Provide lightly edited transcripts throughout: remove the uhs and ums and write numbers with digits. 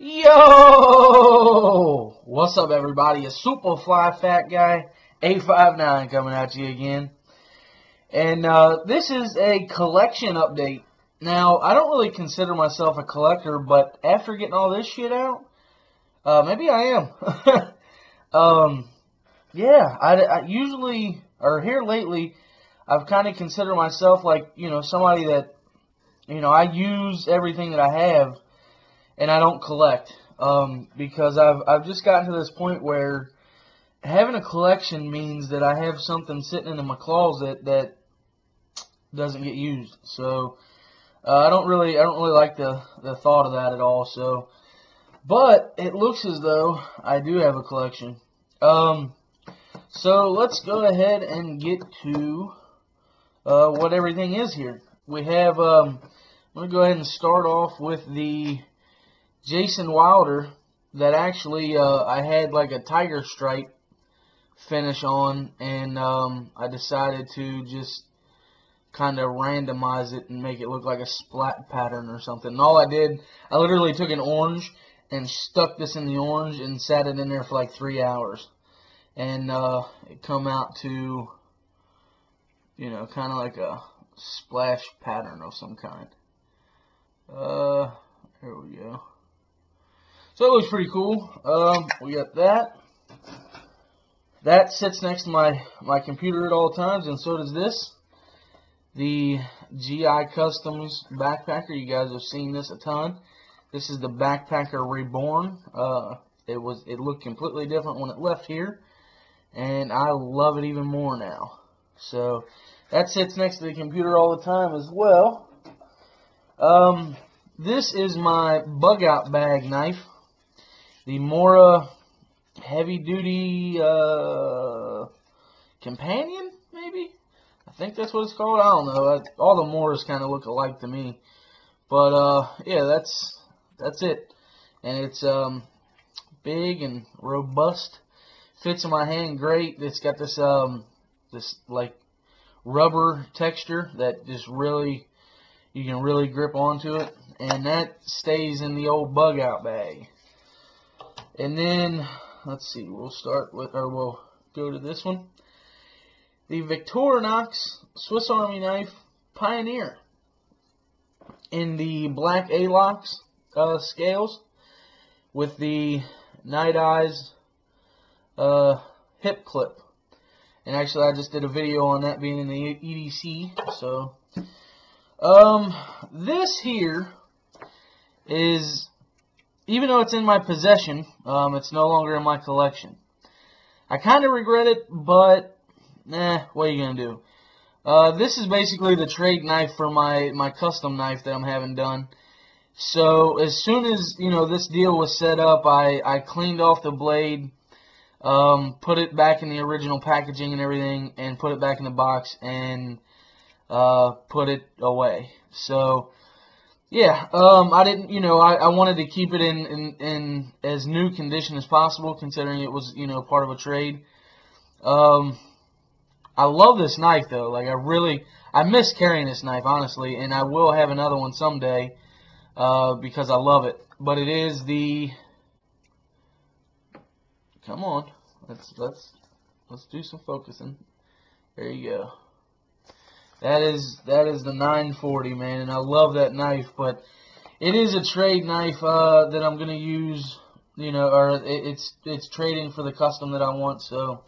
Yo! What's up, everybody? It's Superfly Fat Guy 859 coming at you again. And this is a collection update. Now, I don't really consider myself a collector, but after getting all this shit out, maybe I am. Yeah, I usually, or here lately, I've kind of considered myself like, somebody that, I use everything that I have, and I don't collect, because I've just gotten to this point where having a collection means that I have something sitting in my closet that doesn't get used. So I don't really like the thought of that at all. So, but it looks as though I do have a collection. So let's go ahead and get to what everything is here. We have. I'm gonna go ahead and start off with the Jason Wilder that actually I had like a tiger stripe finish on, and I decided to just kind of randomize it and make it look like a splat pattern or something. And all I did, I literally took an orange and stuck this in the orange and sat it in there for like 3 hours, and it come out to, kind of like a splash pattern of some kind. Here we go. So it looks pretty cool. We got that. That sits next to my computer at all times, and so does this. The GI Customs backpacker. You guys have seen this a ton. This is the Backpacker Reborn. It looked completely different when it left here, and I love it even more now. So that sits next to the computer all the time as well. This is my bug out bag knife. The Mora Heavy Duty Companion, maybe? I think that's what it's called. I don't know. All the Moras kind of look alike to me. But, yeah, that's it. And it's big and robust. Fits in my hand great. It's got this, like, rubber texture that just really, you can really grip onto it. And that stays in the old bug out bag. And then, let's see, we'll go to this one. The Victorinox Swiss Army Knife Pioneer in the black A-Lox scales with the Night Eyes hip clip. And actually, I just did a video on that being in the EDC. So, this here is, even though it's in my possession, it's no longer in my collection. I kind of regret it, but, what are you going to do? This is basically the trade knife for my custom knife that I'm having done. So, as soon as, this deal was set up, I cleaned off the blade, put it back in the original packaging and everything, and put it back in the box, and put it away. So, yeah, I didn't, I wanted to keep it in as new condition as possible, considering it was, part of a trade. I love this knife, though. Like, I miss carrying this knife, honestly, and I will have another one someday, because I love it. But it is the, come on, let's do some focusing. There you go. That is the 940, man, and I love that knife. But it is a trade knife that I'm gonna use, or it's trading for the custom that I want. So,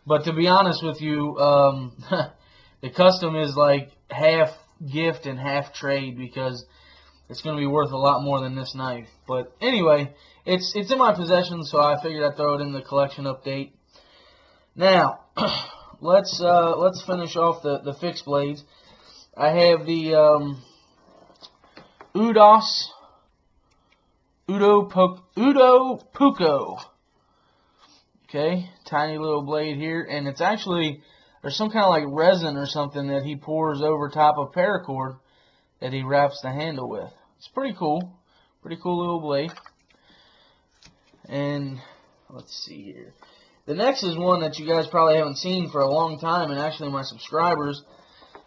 but to be honest with you, the custom is like half gift and half trade, because it's gonna be worth a lot more than this knife. But anyway, it's in my possession, so I figured I'd throw it in the collection update. Now, let's finish off the fixed blades. I have the Udo Puko. Okay, tiny little blade here, and it's actually, there's some kind of like resin or something that he pours over top of paracord that he wraps the handle with. It's pretty cool little blade. And let's see here. The next is one that you guys probably haven't seen for a long time, and actually my subscribers,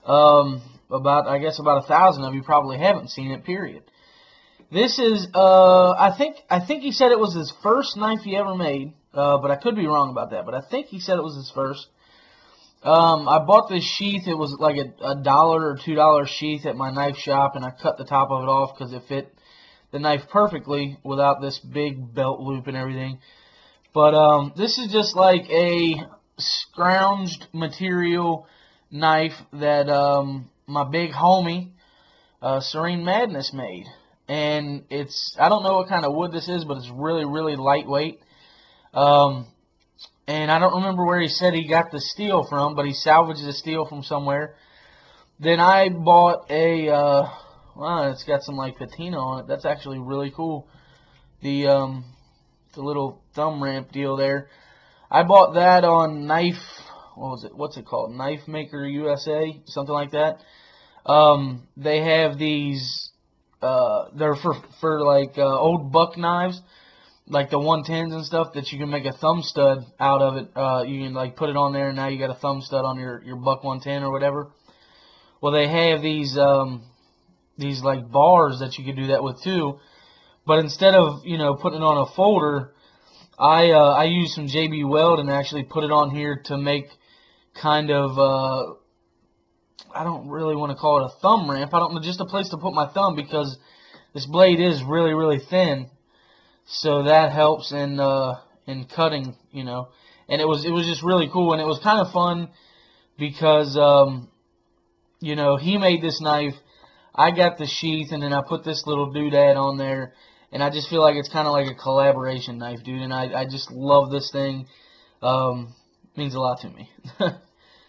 I guess about 1,000 of you probably haven't seen it, period. This is, I think he said it was his first knife he ever made, but I could be wrong about that. But I think he said it was his first. I bought this sheath. It was like a $1 or $2 sheath at my knife shop, and I cut the top of it off because it fit the knife perfectly without this big belt loop and everything. But this is just like a scrounged material knife that my big homie, Serene Madness, made. And I don't know what kind of wood this is, but it's really, really lightweight. And I don't remember where he said he got the steel from, but he salvaged the steel from somewhere. Then I bought a, wow, it's got some like patina on it. That's actually really cool. The little thumb ramp deal there. I bought that on Knife, what's it called? Knife Maker USA, something like that. They have these, they're for like old buck knives, like the 110s and stuff, that you can make a thumb stud out of it. You can like put it on there, and now you got a thumb stud on your buck 110 or whatever. Well, they have these like bars that you can do that with too. But instead of, putting it on a folder, I used some JB Weld and actually put it on here to make kind of, I don't really want to call it a thumb ramp. I don't know, just a place to put my thumb, because this blade is really, really thin. So that helps in cutting, And it was just really cool, and it was kind of fun because, he made this knife. I got the sheath, and then I put this little doodad on there. And I just feel like it's kind of like a collaboration knife, dude. And I just love this thing. Means a lot to me.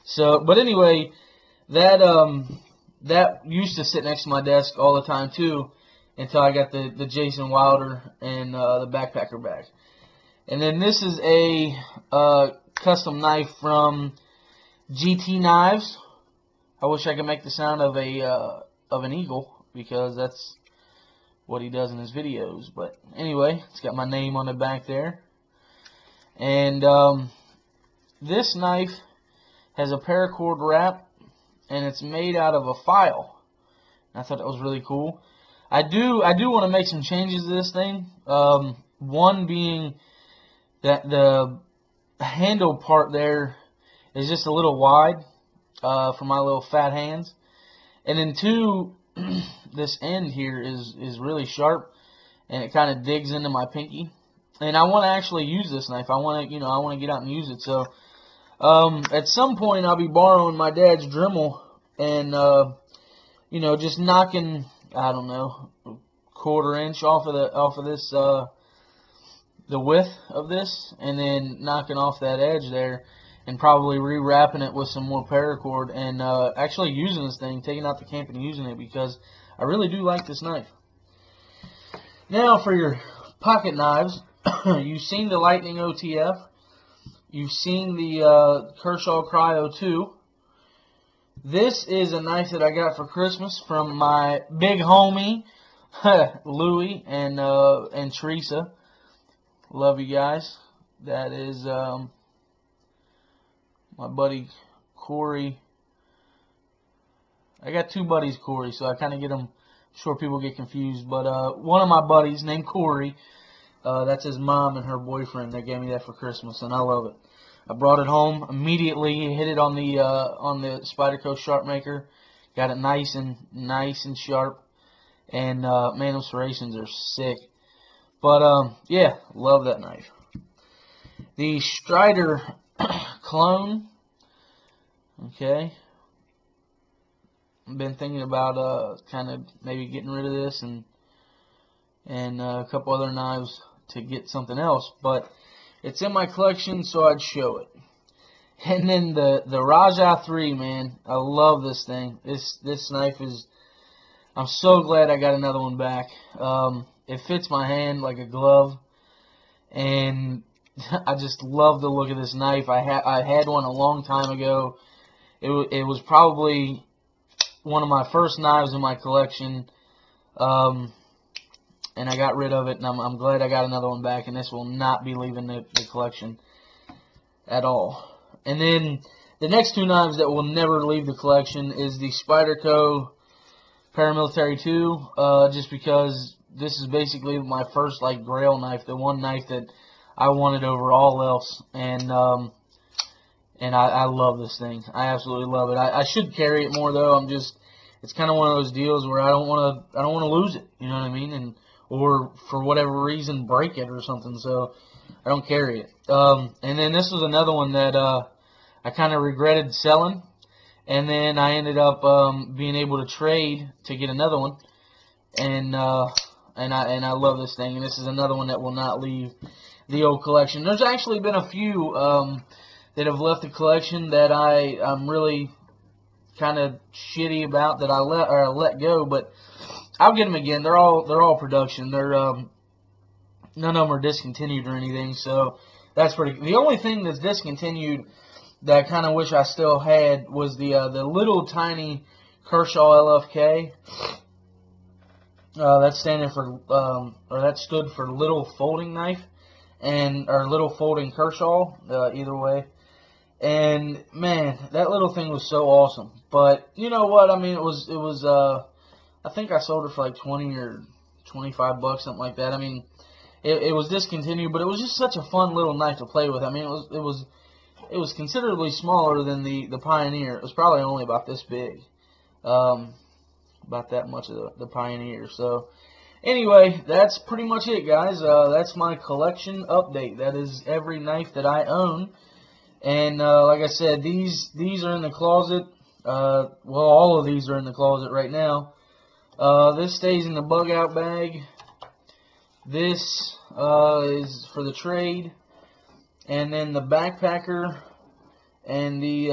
So, but anyway, that used to sit next to my desk all the time too, until I got the Jason Wilder and the backpacker bag. And then this is a custom knife from GT Knives. I wish I could make the sound of an eagle, because that's what he does in his videos. But anyway, it's got my name on the back there. And this knife has a paracord wrap, and it's made out of a file. I thought that was really cool. I do want to make some changes to this thing. One being that the handle part there is just a little wide for my little fat hands. And then two, this end here is really sharp, and it kind of digs into my pinky. And I want to actually use this knife. I want to get out and use it. So at some point I'll be borrowing my dad's Dremel and just knocking, I don't know, a 1/4 inch off of this the width of this, and then knocking off that edge there, and probably rewrapping it with some more paracord, and actually using this thing, taking out the camp and using it, because I really do like this knife. Now for your pocket knives, you've seen the Lightning OTF, you've seen the Kershaw Cryo 2. This is a knife that I got for Christmas from my big homie Louie and Teresa. Love you guys. That is my buddy Corey. I got two buddies, Corey, so I kind of get them. I'm sure people get confused, but one of my buddies named Corey, that's his mom and her boyfriend. They gave me that for Christmas, and I love it. I brought it home immediately. Hit it on the Spyderco Sharpmaker. Got it nice and sharp, and man, those serrations are sick. But yeah, love that knife. The Strider clone. Okay. I've been thinking about kind of maybe getting rid of this and a couple other knives to get something else, but it's in my collection, so I'd show it. And then the Raja 3, man, I love this thing. This knife is, I'm so glad I got another one back. It fits my hand like a glove, and I just love the look of this knife. I had one a long time ago. It was probably one of my first knives in my collection, and I got rid of it, and I'm glad I got another one back, and this will not be leaving the collection at all. And then the next two knives that will never leave the collection is the Spyderco Paramilitary 2, just because this is basically my first like Grail knife, the one knife that I wanted over all else, and I love this thing. I absolutely love it. I should carry it more though. It's kind of one of those deals where I don't want to lose it. You know what I mean? And or for whatever reason break it or something. So I don't carry it. And then this was another one that I kind of regretted selling, and then I ended up being able to trade to get another one. And I love this thing. And this is another one that will not leave the old collection. There's actually been a few that have left the collection that I'm really kind of shitty about that I let go, but I'll get them again. They're all production. They're none of them are discontinued or anything, so that's pretty. The only thing that's discontinued that I kind of wish I still had was the little tiny Kershaw LFK. That's standing for or that stood for little folding knife, or little folding Kershaw, either way. And man, that little thing was so awesome. But you know what? I mean, it was I think I sold it for like 20 or 25 bucks, something like that. I mean, it was discontinued, but it was just such a fun little knife to play with. I mean, it was considerably smaller than the Pioneer. It was probably only about this big, about that much of the Pioneer. So anyway, that's pretty much it, guys. That's my collection update. That is every knife that I own. And like I said, these are in the closet. Well, all of these are in the closet right now. This stays in the bug out bag. This is for the trade, and then the backpacker and the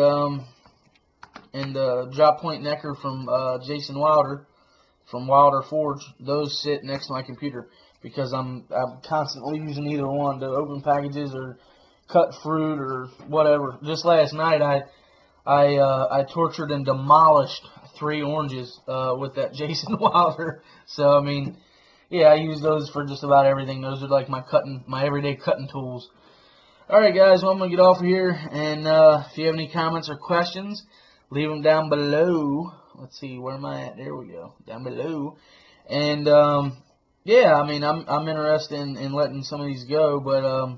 drop point necker from Jason Wilder from Wilder Forge. Those sit next to my computer because I'm constantly using either one to open packages or cut fruit or whatever. Just last night I tortured and demolished 3 oranges with that Jason Wilder. So I mean, yeah, I use those for just about everything. Those are like my everyday cutting tools. Alright guys, well, I'm going to get off of here, and if you have any comments or questions, leave them down below. Let's see, where am I at? There we go, down below. And yeah, I mean, I'm interested in letting some of these go, but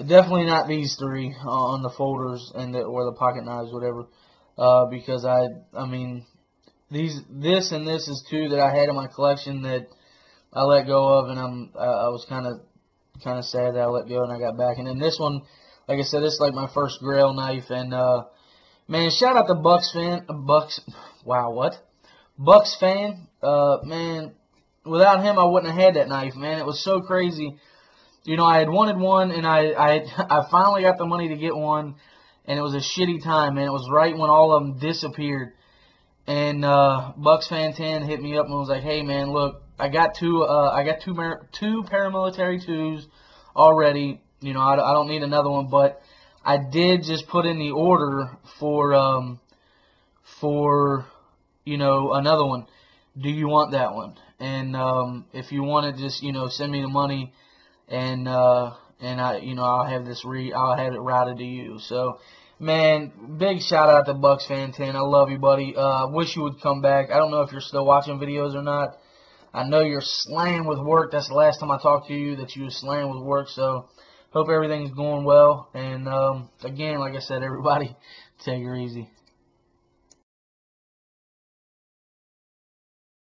definitely not these 3 on the folders or the pocket knives, whatever. Because I mean, this and this is 2 that I had in my collection that I let go of, and I was kind of sad that I let go and I got back. And then this one, like I said, this is like my first Grail knife. And man, shout out to Bucks fan. Bucks fan. Man, without him, I wouldn't have had that knife. Man, it was so crazy. You know, I had wanted one, and I finally got the money to get one, and it was a shitty time, man. It was right when all of them disappeared. And Bucks Fan 10 hit me up and was like, "Hey man, look, I got two paramilitary 2s already. You know, I don't need another one, but I did just put in the order for you know, another one. Do you want that one? And if you want it, just, you know, send me the money, and you know, I'll have it routed to you." So man, big shout out to Bucks Fan 10. I love you, buddy. Wish you would come back. I don't know if you're still watching videos or not. I know you're slammed with work. That's the last time I talked to you, that you were slammed with work. So hope everything's going well. And again, like I said, everybody, take her easy.